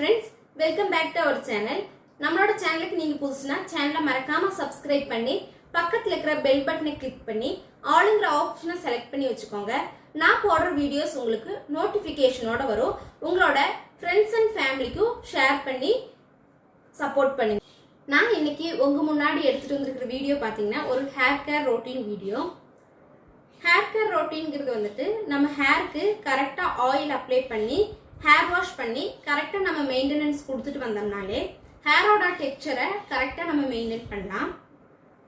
friends, welcome back to our channel. நம்மளோட சேனலுக்கு நீங்க புதுசுனா சேனலை மறக்காம subscribe பண்ணி பக்கத்துல இருக்கிற பெல் பட்டனை கிளிக் பண்ணி ஆல்ங்கிற ஆப்ஷனை செலக்ட் பண்ணி வச்சுக்கோங்க. நான் போடுற வீடியோஸ் உங்களுக்கு நோட்டிஃபிகேஷனோட வரும். உங்களோட friends and ஃபேமிலிக்கு ஷேர் பண்ணி சப்போர்ட் பண்ணுங்க. நான் இன்னைக்கு உங்க முன்னாடி எடுத்துட்டு வந்திருக்கிற வீடியோ பாத்தீங்கன்னா ஒரு hair care routine video. Hair care ரொட்டீன்ங்கிறது வந்துட்டு நம்ம ஹேருக்கு கரெக்டா ஆயில் அப்ளை பண்ணி ஹேர் வாஷ் பண்ணி கரெக்டா நம்ம மெயின்டெனன்ஸ் கொடுத்துட்டு வந்தோம்னாலே ஹேரோட டெக்ஸ்சரை கரெக்டா நம்ம மெயின்டைன் பண்ணலாம்.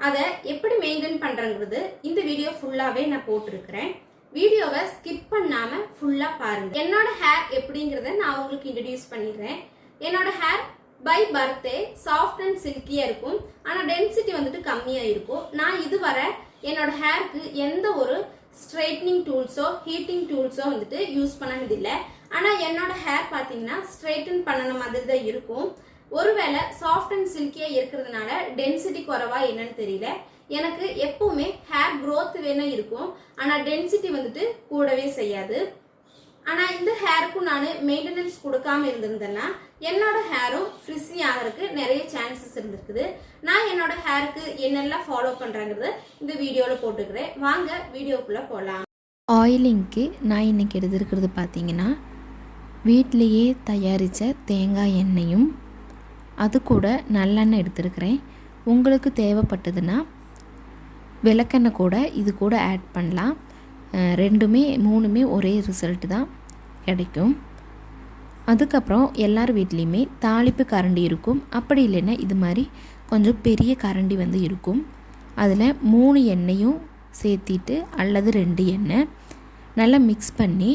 அதை எப்படி மெயின்டைன் பண்றங்கிறது இந்த வீடியோ ஃபுல்லாவே நான் போட்டிருக்கிறேன். வீடியோவை ஸ்கிப் பண்ணாம ஃபுல்லா பாருங்க. என்னோட ஹேர் எப்படிங்கிறத நான் உங்களுக்கு இன்ட்ரடியூஸ் பண்ணிடுறேன். என்னோட hair by birth soft and சில்கியா இருக்கும். ஆனா டென்சிட்டி வந்துட்டு கம்மியா இருக்கும். நான் இதுவரை என்னோட ஹேருக்கு எந்த ஒரு ஸ்ட்ரைட்னிங் டூல்ஸோ ஹீட்டிங் டூல்ஸோ வந்துட்டு யூஸ் பண்ணனதில்லை. ஆனா என்னோட ஹேர் பாத்தீங்கன்னா ஸ்ட்ரைட்டன் பண்ணன மாதிரி தான் இருக்கும். ஒருவேளை சாஃப்ட் அண்ட் சில்கியா இருக்கிறதுனால டென்சிட்டி குறைவா என்னன்னு தெரியல. எனக்கு எப்பவுமே ஹேர் growth வேணா இருக்கும். ஆனா டென்சிட்டி வந்துட்டு கூடவே செய்யாது. ஆனா இந்த ஹேருக்கும் நான் மெயின்டெனன்ஸ் கொடுக்காம இருந்திருந்தேன்னா என்னோட ஹேரும் ஃப்ரிஸி ஆகிறதுக்கு நிறைய சான்சஸ் இருந்திருக்குது. நான் என்னோட ஹேருக்கு என்னெல்லாம் ஃபாலோ பண்றேங்கிறத இந்த வீடியோல போட்டுக்கிறேன். வாங்க வீடியோக்குள்ள போகலாம். ஆயிலிங்க்கு நான் இன்றைக்கி எடுத்துருக்கிறது பார்த்தீங்கன்னா வீட்டிலையே தயாரித்த தேங்காய் எண்ணெயும் அது கூட நல்லெண்ணெய் எடுத்துருக்கிறேன். உங்களுக்கு தேவைப்பட்டதுன்னா விளக்கெண்ணெய் கூட இது கூட ஆட் பண்ணலாம். மூணுமே ஒரே ரிசல்ட் தான் கிடைக்கும். அதுக்கப்புறம் எல்லார் வீட்லேயுமே தாளிப்பு கரண்டி இருக்கும். அப்படி இல்லைன்னா இது மாதிரி கொஞ்சம் பெரிய கரண்டி வந்து இருக்கும். அதில் 3 எண்ணெயும் சேர்த்திட்டு அல்லது 2 எண்ணெய் நல்லா மிக்ஸ் பண்ணி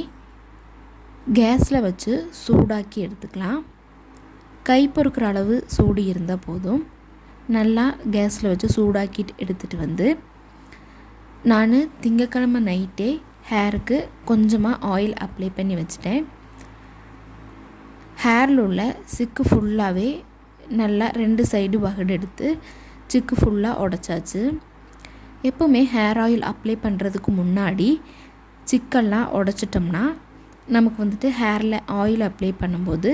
கேஸில் வச்சு சூடாக்கி எடுத்துக்கலாம். கை பொறுக்கிற அளவு சூடு இருந்தால் போதும். நல்லா கேஸில் வச்சு சூடாக்கிட்டு எடுத்துகிட்டு வந்து நான் திங்கக்கிழமை நைட்டே ஹேருக்கு கொஞ்சமாக ஆயில் அப்ளை பண்ணி வச்சிட்டேன். ஹேரில் உள்ள சிக்கு ஃபுல்லாகவே நல்லா 2 சைடு வகடு எடுத்து சிக்கு ஃபுல்லாக உடச்சாச்சு. எப்போவுமே ஹேர் ஆயில் அப்ளை பண்ணுறதுக்கு முன்னாடி சிக்கெல்லாம் உடச்சிட்டோம்னா நமக்கு வந்துட்டு ஹேரில் ஆயில் அப்ளை பண்ணும்போது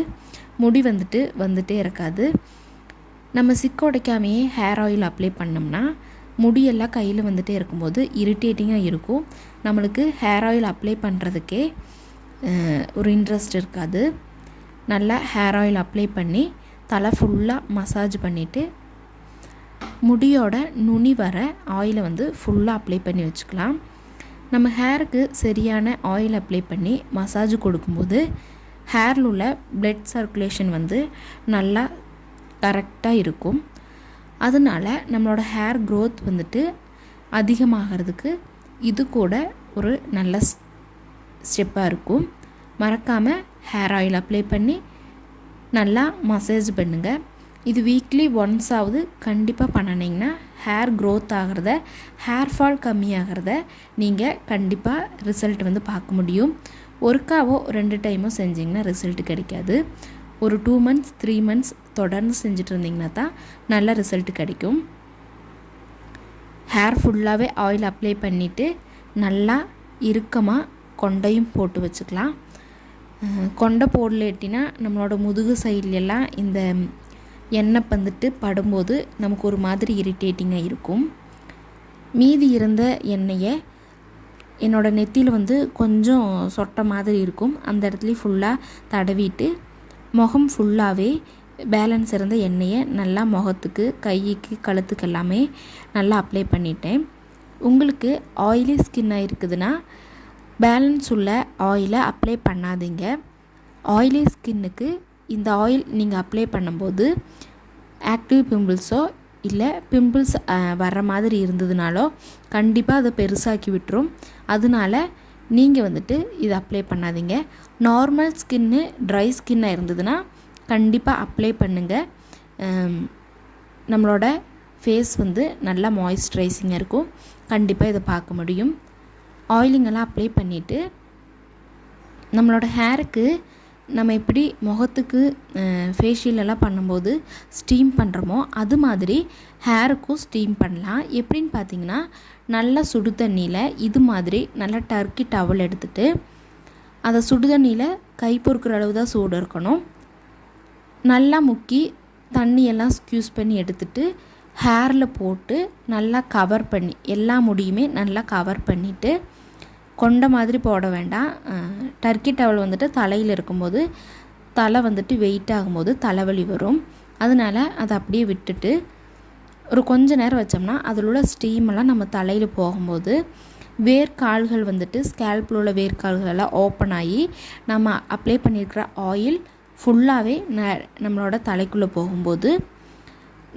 முடி வந்துட்டே இருக்காது. நம்ம சிக்கு உடைக்காமையே ஹேர் ஆயில் அப்ளை பண்ணோம்னா முடியெல்லாம் கையில் வந்துட்டே இருக்கும்போது இரிட்டேட்டிங்காக இருக்கும். நம்மளுக்கு ஹேர் ஆயில் அப்ளை பண்ணுறதுக்கே ஒரு இன்ட்ரெஸ்ட் இருக்காது. நல்லா ஹேர் ஆயில் அப்ளை பண்ணி தலை ஃபுல்லாக மசாஜ் பண்ணிவிட்டு முடியோட நுனி வர ஆயிலை ஃபுல்லாக அப்ளை பண்ணி வச்சுக்கலாம். நம்ம ஹேருக்கு சரியான ஆயில் அப்ளை பண்ணி மசாஜ் கொடுக்கும்போது ஹேரில் உள்ள பிளட் சர்க்குலேஷன் நல்லா கரெக்டாக இருக்கும். அதனால நம்மளோட ஹேர் க்ரோத் அதிகமாகிறதுக்கு இது கூட ஒரு நல்ல ஸ்டெப்பாக இருக்கும். மறக்காமல் ஹேர் ஆயில் அப்ளை பண்ணி நல்லா மசாஜ் பண்ணுங்கள். இது வீக்லி ஒன்ஸாவது கண்டிப்பாக பண்ணினீங்கன்னா ஹேர் க்ரோத் ஆகிறத ஹேர் ஃபால் கம்மியாகிறத நீங்கள் கண்டிப்பாக ரிசல்ட் பார்க்க முடியும். ஒருக்காவோ 2 டைமோ செஞ்சிங்கன்னா ரிசல்ட் கிடைக்காது. ஒரு 2 months 3 months தொடர்ந்து செஞ்சுட்டு இருந்தீங்கன்னா தான் நல்ல ரிசல்ட் கிடைக்கும். ஹேர் ஃபுல்லாகவே ஆயில் அப்ளை பண்ணிவிட்டு நல்லா இறுக்கமாக கொண்டையும் போட்டு வச்சுக்கலாம். கொண்டை போடலேட்டினா நம்மளோட முதுகு சைட்லெல்லாம் இந்த எண்ணெய் படும்போது நமக்கு ஒரு மாதிரி இரிட்டேட்டிங்காக இருக்கும். மீதி இருந்த எண்ணெயை என்னோடய நெத்தியில் கொஞ்சம் சொட்ட மாதிரி இருக்கும். அந்த இடத்துலையும் ஃபுல்லாக தடவிட்டு முகம் ஃபுல்லாகவே பேலன்ஸ் இருந்த எண்ணெயை நல்லா முகத்துக்கு கைக்கு கழுத்துக்கு எல்லாமே நல்லா அப்ளை பண்ணிட்டேன். உங்களுக்கு ஆயிலி ஸ்கின்னாக இருக்குதுன்னா பேலன்ஸ் உள்ள ஆயிலை அப்ளை பண்ணாதீங்க. ஆயிலி ஸ்கின்னுக்கு இந்த ஆயில் நீங்கள் அப்ளை பண்ணும்போது ஆக்டிவ் பிம்பிள்ஸோ இல்லை பிம்பிள்ஸ் வர்ற மாதிரி இருந்ததுனாலோ கண்டிப்பாக அதை பெருசாக்கி விட்டுரும். அதனால நீங்கள் இதை அப்ளை பண்ணாதீங்க. நார்மல் ஸ்கின்னு ட்ரை ஸ்கின்னாக இருந்ததுன்னா கண்டிப்பாக அப்ளை பண்ணுங்கள். நம்மளோட ஃபேஸ் நல்லா மாய்ஸ்சரைசிங்காக இருக்கும். கண்டிப்பாக இதை பார்க்க முடியும். ஆயிலிங்கெல்லாம் அப்ளை பண்ணிவிட்டு நம்மளோட ஹேருக்கு நம்ம எப்படி முகத்துக்கு ஃபேஷியலெல்லாம் பண்ணும்போது ஸ்டீம் பண்ணுறோமோ அது மாதிரி ஹேருக்கும் ஸ்டீம் பண்ணலாம். எப்படின்னு பார்த்தீங்கன்னா நல்லா சுடு தண்ணியில் இது மாதிரி நல்லா டர்க்கி டவல் எடுத்துகிட்டு அதை சுடு தண்ணியில் கை பொறுக்கிற அளவு தான் சூடு இருக்கணும். நல்லா முக்கி தண்ணியெல்லாம் ஸ்க்யூஸ் பண்ணி எடுத்துட்டு ஹேரில் போட்டு நல்லா கவர் பண்ணி எல்லா முடியுமே நல்லா கவர் பண்ணிவிட்டு கொண்ட மாதிரி போட வேண்டாம். டர்க்கி டவல் வந்துட்டு தலையில் இருக்கும்போது தலை வந்துட்டு வெயிட் ஆகும்போது தலைவலி வரும். அதனால் அதை அப்படியே விட்டுட்டு ஒரு கொஞ்ச நேரம் வச்சோம்னா அதில் உள்ள ஸ்டீமெல்லாம் நம்ம தலையில் போகும்போது வேர்க்கால்கள் வந்துட்டு ஸ்கேல்பில் உள்ள வேர்க்கால்கள் எல்லாம் ஓப்பன் ஆகி நம்ம அப்ளை பண்ணியிருக்கிற ஆயில் ஃபுல்லாகவே நம்மளோட தலைக்குள்ளே போகும்போது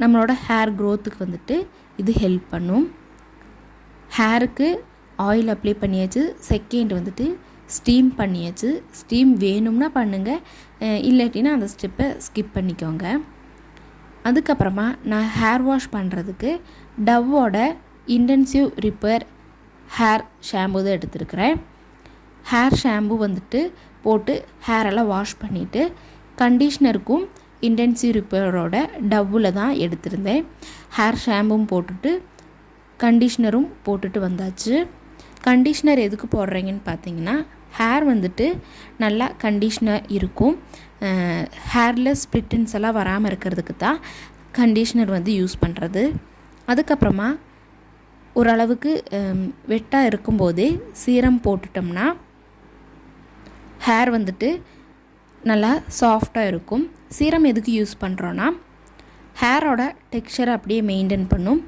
நம்மளோட ஹேர் க்ரோத்துக்கு வந்துட்டு இது ஹெல்ப் பண்ணும். ஹேருக்கு ஆயில் அப்ளை பண்ணியாச்சு. செகண்ட் வந்துட்டு ஸ்டீம் பண்ணியாச்சு. ஸ்டீம் வேணும்னா பண்ணுங்கள், இல்லாட்டினா அந்த ஸ்டெப்பை ஸ்கிப் பண்ணிக்கோங்க. அதுக்கப்புறமா நான் ஹேர் வாஷ் பண்ணுறதுக்கு டவ்வோட இன்டென்சிவ் ரிப்பேர் ஹேர் ஷாம்பு தான் எடுத்துருக்கிறேன். ஹேர் ஷாம்பு வந்துட்டு போட்டு ஹேரெல்லாம் வாஷ் பண்ணிவிட்டு கண்டிஷ்னருக்கும் இன்டென்சிவ் ரிப்பேரோட டவ்வில் தான் எடுத்திருந்தேன். ஹேர் ஷாம்பும் போட்டுட்டு கண்டிஷ்னரும் போட்டுட்டு வந்தாச்சு. கண்டிஷ்னர் எதுக்கு போடுறீங்கன்னு பார்த்தீங்கன்னா ஹேர் வந்துட்டு நல்லா கண்டிஷ்னர் இருக்கும். ஹேரில் ஸ்ப்ளிட்டன்ஸ் எல்லாம் வராமல் இருக்கிறதுக்கு தான் கண்டிஷ்னர் வந்து யூஸ் பண்ணுறது. அதுக்கப்புறமா ஓரளவுக்கு வெட்டாக இருக்கும்போதே சீரம் போட்டுட்டோம்னா ஹேர் வந்துட்டு நல்லா சாஃப்டாக இருக்கும். சீரம் எதுக்கு யூஸ் பண்ணுறோன்னா ஹேரோட டெக்ஸ்சரை அப்படியே மெயின்டைன் பண்ணும்.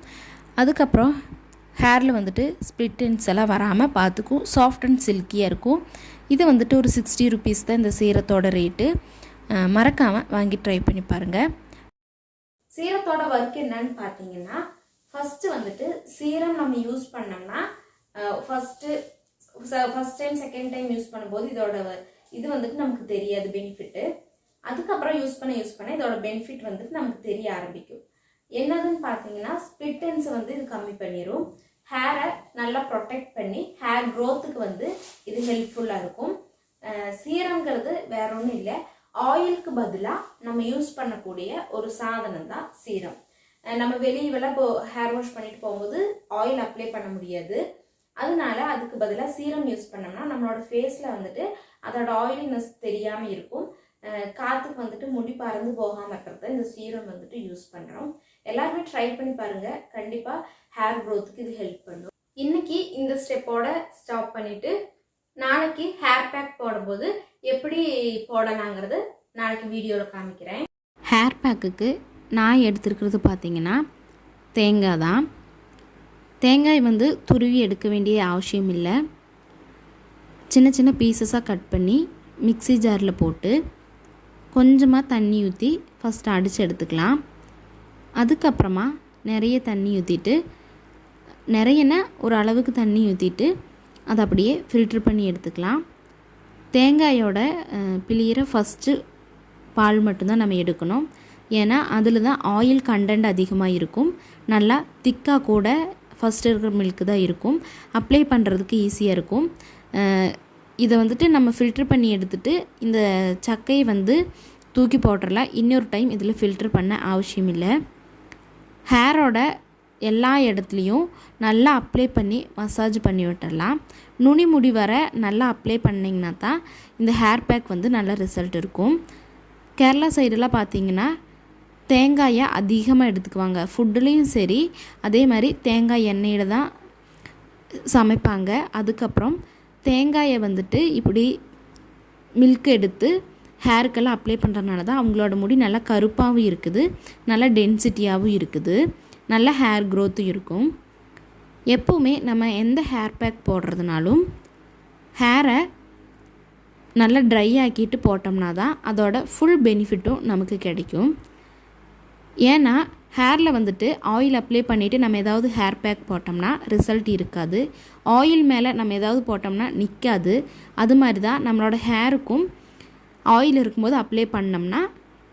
அதுக்கப்புறம் ஹேரில் வந்துட்டு ஸ்ப்ளிட்டன்ஸ் எல்லாம் வராமல் பார்த்துக்கும். சாஃப்ட் அண்ட் சில்கியாக இருக்கும். இது வந்துட்டு ஒரு 60 rupees தான் இந்த சீரத்தோட ரேட்டு. மறக்காமல் வாங்கி ட்ரை பண்ணி பாருங்கள். சீரத்தோட ஒர்க் என்னன்னு பார்த்தீங்கன்னா ஃபஸ்ட்டு வந்துட்டு சீரம் நம்ம யூஸ் பண்ணோம்னா first time second time use பண்ணும்போது இது வந்துட்டு நமக்கு தெரியாது பெனிஃபிட்டு. அதுக்கப்புறம் யூஸ் பண்ண இதோட பெனிஃபிட் வந்துட்டு நமக்கு தெரிய ஆரம்பிக்கும். என்னதுன்னு பார்த்தீங்கன்னா ஸ்ப்ளிட்டன்ஸை வந்து இது கம்மி பண்ணிடும். ஹேரை நல்லா ப்ரொடெக்ட் பண்ணி ஹேர் க்ரோத்துக்கு வந்து இது ஹெல்ப்ஃபுல்லாக இருக்கும். சீரங்கிறது வேற ஒன்றும் இல்லை, ஆயிலுக்கு பதிலாக நம்ம யூஸ் பண்ணக்கூடிய ஒரு சாதனம் தான் சீரம். நம்ம வெளியெல்லாம் ஹேர் வாஷ் பண்ணிட்டு போகும்போது ஆயில் அப்ளை பண்ண முடியாது. அதனால அதுக்கு பதிலாக சீரம் யூஸ் பண்ணோம்னா நம்மளோட ஃபேஸில் வந்துட்டு அதோட ஆயிலினஸ் தெரியாமல் இருக்கும். காற்றுக்கு வந்துட்டு முடி பறந்து போகாமல் இருக்கிறத இந்த சீரம் வந்துட்டு யூஸ் பண்ணுறோம். எல்லாருமே ட்ரை பண்ணி பாருங்கள், கண்டிப்பாக ஹேர் க்ரோத்துக்கு இது ஹெல்ப் பண்ணும். இன்னைக்கு இந்த ஸ்டெப்போட ஸ்டாப் பண்ணிவிட்டு நாளைக்கு ஹேர் பேக் போடும்போது எப்படி போடலாங்கிறது நாளைக்கு வீடியோவில் காமிக்கிறேன். ஹேர் பேக்குக்கு நான் எடுத்துருக்கிறது பார்த்திங்கன்னா தேங்காய் தான். தேங்காய் வந்து துருவி எடுக்க வேண்டிய அவசியம் இல்லை. சின்ன சின்ன பீசஸாக கட் பண்ணி மிக்ஸி ஜாரில் போட்டு கொஞ்சமாக தண்ணி ஊற்றி ஃபஸ்ட்டு அடித்து எடுத்துக்கலாம். அதுக்கப்புறமா நிறைய தண்ணி ஊற்றிட்டு நிறையனா ஒரு அளவுக்கு தண்ணி ஊற்றிட்டு அதை அப்படியே ஃபில்ட்ரு பண்ணி எடுத்துக்கலாம். தேங்காயோட பிழியிற ஃபஸ்ட்டு பால் மட்டும்தான் நம்ம எடுக்கணும். ஏன்னா அதில் தான் ஆயில் கண்டென்ட் அதிகமாக இருக்கும். நல்லா திக்காக கூட ஃபஸ்ட்டு இருக்கிற மில்க்கு தான் இருக்கும். அப்ளை பண்ணுறதுக்கு ஈஸியாக இருக்கும். இதை வந்துட்டு நம்ம ஃபில்ட்ரு பண்ணி எடுத்துகிட்டு இந்த சக்கையை வந்து தூக்கி போட்டுடலாம். இன்னொரு டைம் இதில் ஃபில்ட்ரு பண்ண அவசியம் இல்லை. ஹேரோட எல்லா இடத்துலையும் நல்லா அப்ளை பண்ணி மசாஜ் பண்ணி விட்டுடலாம். நுனி முடி வர நல்லா அப்ளை பண்ணிங்கன்னா தான் இந்த ஹேர் பேக் வந்து நல்ல ரிசல்ட் இருக்கும். கேரளா சைடெல்லாம் பார்த்திங்கன்னா தேங்காயை அதிகமாக எடுத்துக்குவாங்க. ஃபுட்டுலேயும் சரி, அதே மாதிரி தேங்காய் எண்ணெயில் தான் சமைப்பாங்க. அதுக்கப்புறம் தேங்காயை வந்துட்டு இப்படி மில்க் எடுத்து ஹேருக்கெல்லாம் அப்ளை பண்ணுறதுனால தான் அவங்களோட முடி நல்லா கருப்பாகவும் இருக்குது, நல்லா டென்சிட்டியாகவும் இருக்குது, நல்ல ஹேர் க்ரோத்தும் இருக்கும். எப்போவுமே நம்ம எந்த ஹேர் பேக் போடுறதுனாலும் ஹேரை நல்லா ட்ரை ஆக்கிட்டு போட்டோம்னா தான் அதோட ஃபுல் பெனிஃபிட்டும் நமக்கு கிடைக்கும். ஏன்னா ஹேரில் வந்துட்டு ஆயில் அப்ளை பண்ணிவிட்டு நம்ம ஏதாவது ஹேர் பேக் போட்டோம்னா ரிசல்ட் இருக்காது. ஆயில் மேலே நம்ம ஏதாவது போட்டோம்னா நிற்காது. அது மாதிரி தான் நம்மளோட ஹேருக்கும் ஆயில் இருக்கும்போது அப்ளை பண்ணோம்னா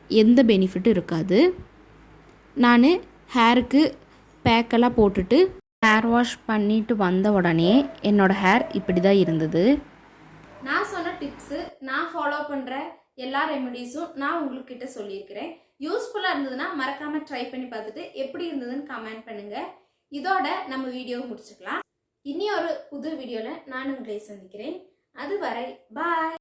எந்த பெனிஃபிட்டும் இருக்காது. நான் ஹேருக்கு பேக்கெல்லாம் போட்டுட்டு ஹேர் வாஷ் பண்ணிவிட்டு வந்த உடனே என்னோடய ஹேர் இப்படி தான் இருந்தது. நான் சொன்ன டிப்ஸு, நான் ஃபாலோ பண்ணுற எல்லா ரெமெடிஸும் நான் உங்கள்கிட்ட சொல்லியிருக்கிறேன். யூஸ்ஃபுல்லாக இருந்ததுன்னா மறக்காமல் ட்ரை பண்ணி பார்த்துட்டு எப்படி இருந்ததுன்னு கமெண்ட் பண்ணுங்கள். இதோட நம்ம வீடியோ முடிச்சுக்கலாம். இனி ஒரு புது வீடியோவில் நான் உங்களை சந்திக்கிறேன். அதுவரை பாய்.